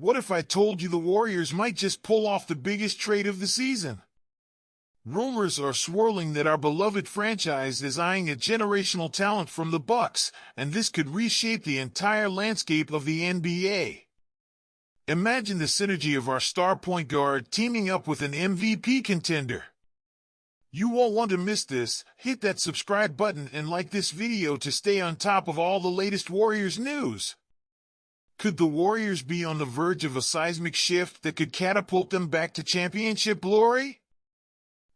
What if I told you the Warriors might just pull off the biggest trade of the season? Rumors are swirling that our beloved franchise is eyeing a generational talent from the Bucks, and this could reshape the entire landscape of the NBA. Imagine the synergy of our star point guard teaming up with an MVP contender. You won't want to miss this. Hit that subscribe button and like this video to stay on top of all the latest Warriors news. Could the Warriors be on the verge of a seismic shift that could catapult them back to championship glory?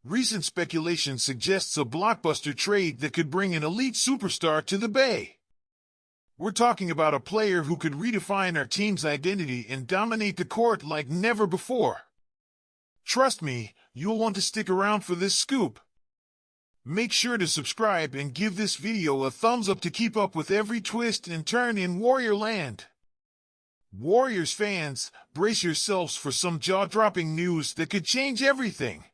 Recent speculation suggests a blockbuster trade that could bring an elite superstar to the Bay. We're talking about a player who could redefine our team's identity and dominate the court like never before. Trust me, you'll want to stick around for this scoop. Make sure to subscribe and give this video a thumbs up to keep up with every twist and turn in Warrior Land. Warriors fans, brace yourselves for some jaw-dropping news that could change everything.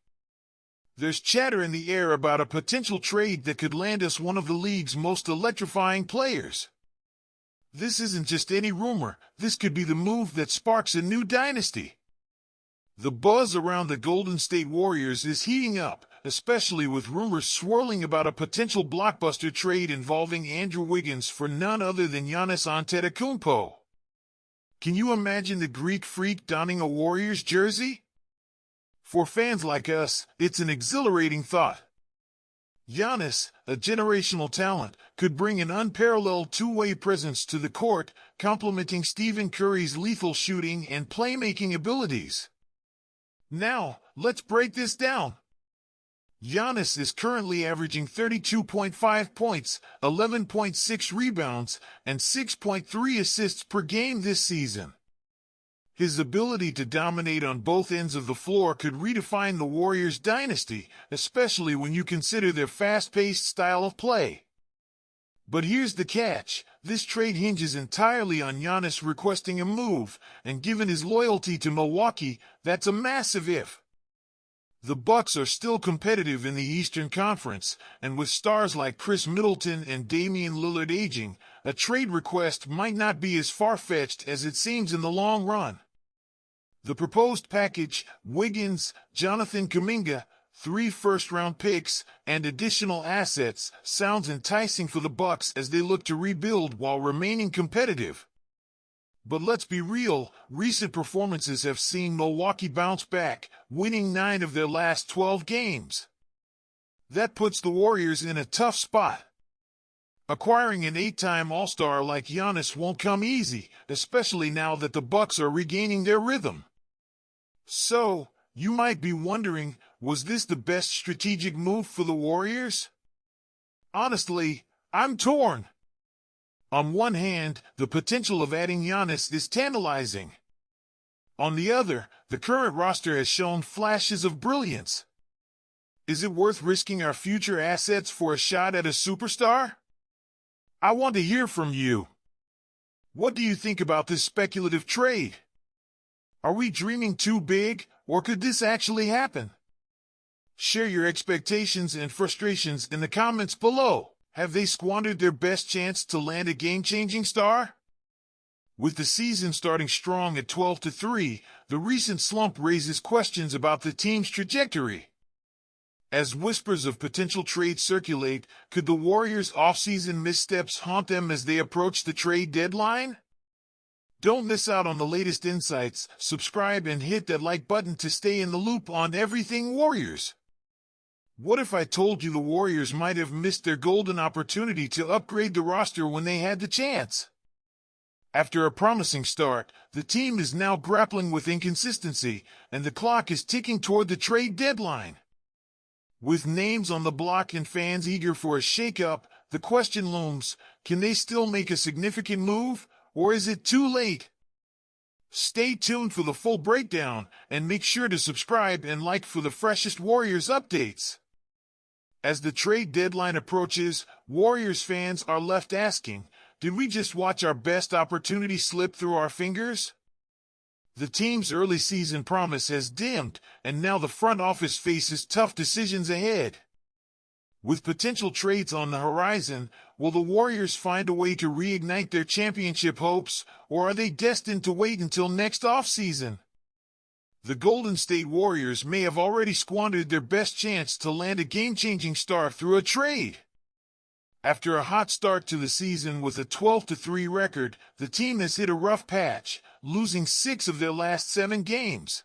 There's chatter in the air about a potential trade that could land us one of the league's most electrifying players. This isn't just any rumor, this could be the move that sparks a new dynasty. The buzz around the Golden State Warriors is heating up, especially with rumors swirling about a potential blockbuster trade involving Andrew Wiggins for none other than Giannis Antetokounmpo. Can you imagine the Greek freak donning a Warriors jersey? For fans like us, it's an exhilarating thought. Giannis, a generational talent, could bring an unparalleled two-way presence to the court, complementing Stephen Curry's lethal shooting and playmaking abilities. Now, let's break this down. Giannis is currently averaging 32.5 points, 11.6 rebounds, and 6.3 assists per game this season. His ability to dominate on both ends of the floor could redefine the Warriors' dynasty, especially when you consider their fast-paced style of play. But here's the catch. This trade hinges entirely on Giannis requesting a move, and given his loyalty to Milwaukee, that's a massive if. The Bucks are still competitive in the Eastern Conference, and with stars like Chris Middleton and Damian Lillard aging, a trade request might not be as far-fetched as it seems in the long run. The proposed package, Wiggins, Jonathan Kuminga, 3 first-round picks, and additional assets, sounds enticing for the Bucks as they look to rebuild while remaining competitive. But let's be real, recent performances have seen Milwaukee bounce back, winning 9 of their last 12 games. That puts the Warriors in a tough spot. Acquiring an 8-time All-Star like Giannis won't come easy, especially now that the Bucks are regaining their rhythm. So, you might be wondering, was this the best strategic move for the Warriors? Honestly, I'm torn. On one hand, the potential of adding Giannis is tantalizing. On the other, the current roster has shown flashes of brilliance. Is it worth risking our future assets for a shot at a superstar? I want to hear from you. What do you think about this speculative trade? Are we dreaming too big, or could this actually happen? Share your expectations and frustrations in the comments below. Have they squandered their best chance to land a game-changing star? With the season starting strong at 12-3, the recent slump raises questions about the team's trajectory. As whispers of potential trade circulate, could the Warriors' offseason missteps haunt them as they approach the trade deadline? Don't miss out on the latest insights. Subscribe and hit that like button to stay in the loop on everything Warriors. What if I told you the Warriors might have missed their golden opportunity to upgrade the roster when they had the chance? After a promising start, the team is now grappling with inconsistency, and the clock is ticking toward the trade deadline. With names on the block and fans eager for a shake-up, the question looms, can they still make a significant move, or is it too late? Stay tuned for the full breakdown, and make sure to subscribe and like for the freshest Warriors updates. As the trade deadline approaches, Warriors fans are left asking, did we just watch our best opportunity slip through our fingers? The team's early season promise has dimmed, and now the front office faces tough decisions ahead. With potential trades on the horizon, will the Warriors find a way to reignite their championship hopes, or are they destined to wait until next offseason? The Golden State Warriors may have already squandered their best chance to land a game-changing star through a trade. After a hot start to the season with a 12-3 record, the team has hit a rough patch, losing 6 of their last 7 games.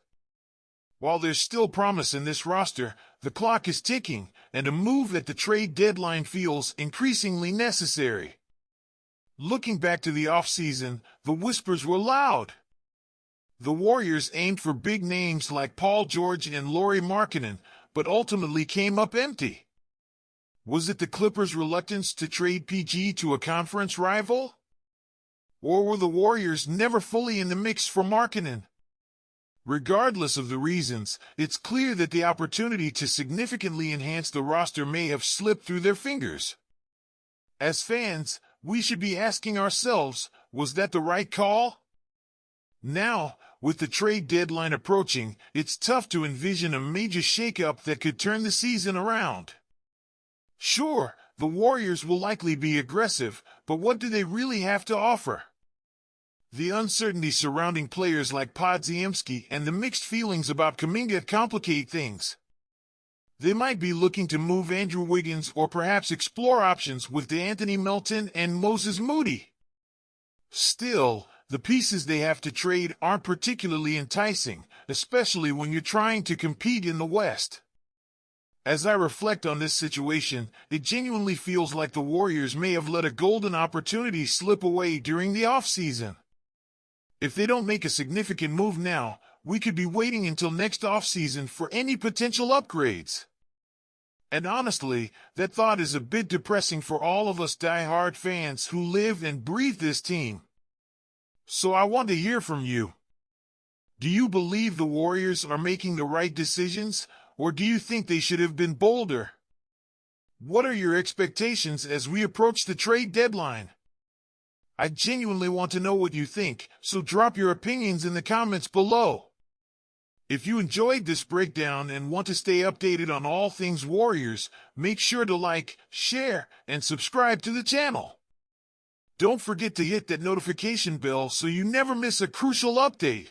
While there's still promise in this roster, the clock is ticking, and a move at the trade deadline feels increasingly necessary. Looking back to the offseason, the whispers were loud. The Warriors aimed for big names like Paul George and Lauri Markkanen, but ultimately came up empty. Was it the Clippers' reluctance to trade PG to a conference rival? Or were the Warriors never fully in the mix for Markkanen? Regardless of the reasons, it's clear that the opportunity to significantly enhance the roster may have slipped through their fingers. As fans, we should be asking ourselves, was that the right call? Now, with the trade deadline approaching, it's tough to envision a major shakeup that could turn the season around. Sure, the Warriors will likely be aggressive, but what do they really have to offer? The uncertainty surrounding players like Podziemski and the mixed feelings about Kuminga complicate things. They might be looking to move Andrew Wiggins or perhaps explore options with DeAnthony Melton and Moses Moody. Still, the pieces they have to trade aren't particularly enticing, especially when you're trying to compete in the West. As I reflect on this situation, it genuinely feels like the Warriors may have let a golden opportunity slip away during the offseason. If they don't make a significant move now, we could be waiting until next offseason for any potential upgrades. And honestly, that thought is a bit depressing for all of us die-hard fans who live and breathe this team. So I want to hear from you. Do you believe the Warriors are making the right decisions, or do you think they should have been bolder? What are your expectations as we approach the trade deadline? I genuinely want to know what you think, so drop your opinions in the comments below. If you enjoyed this breakdown and want to stay updated on all things Warriors, make sure to like, share, and subscribe to the channel. Don't forget to hit that notification bell so you never miss a crucial update.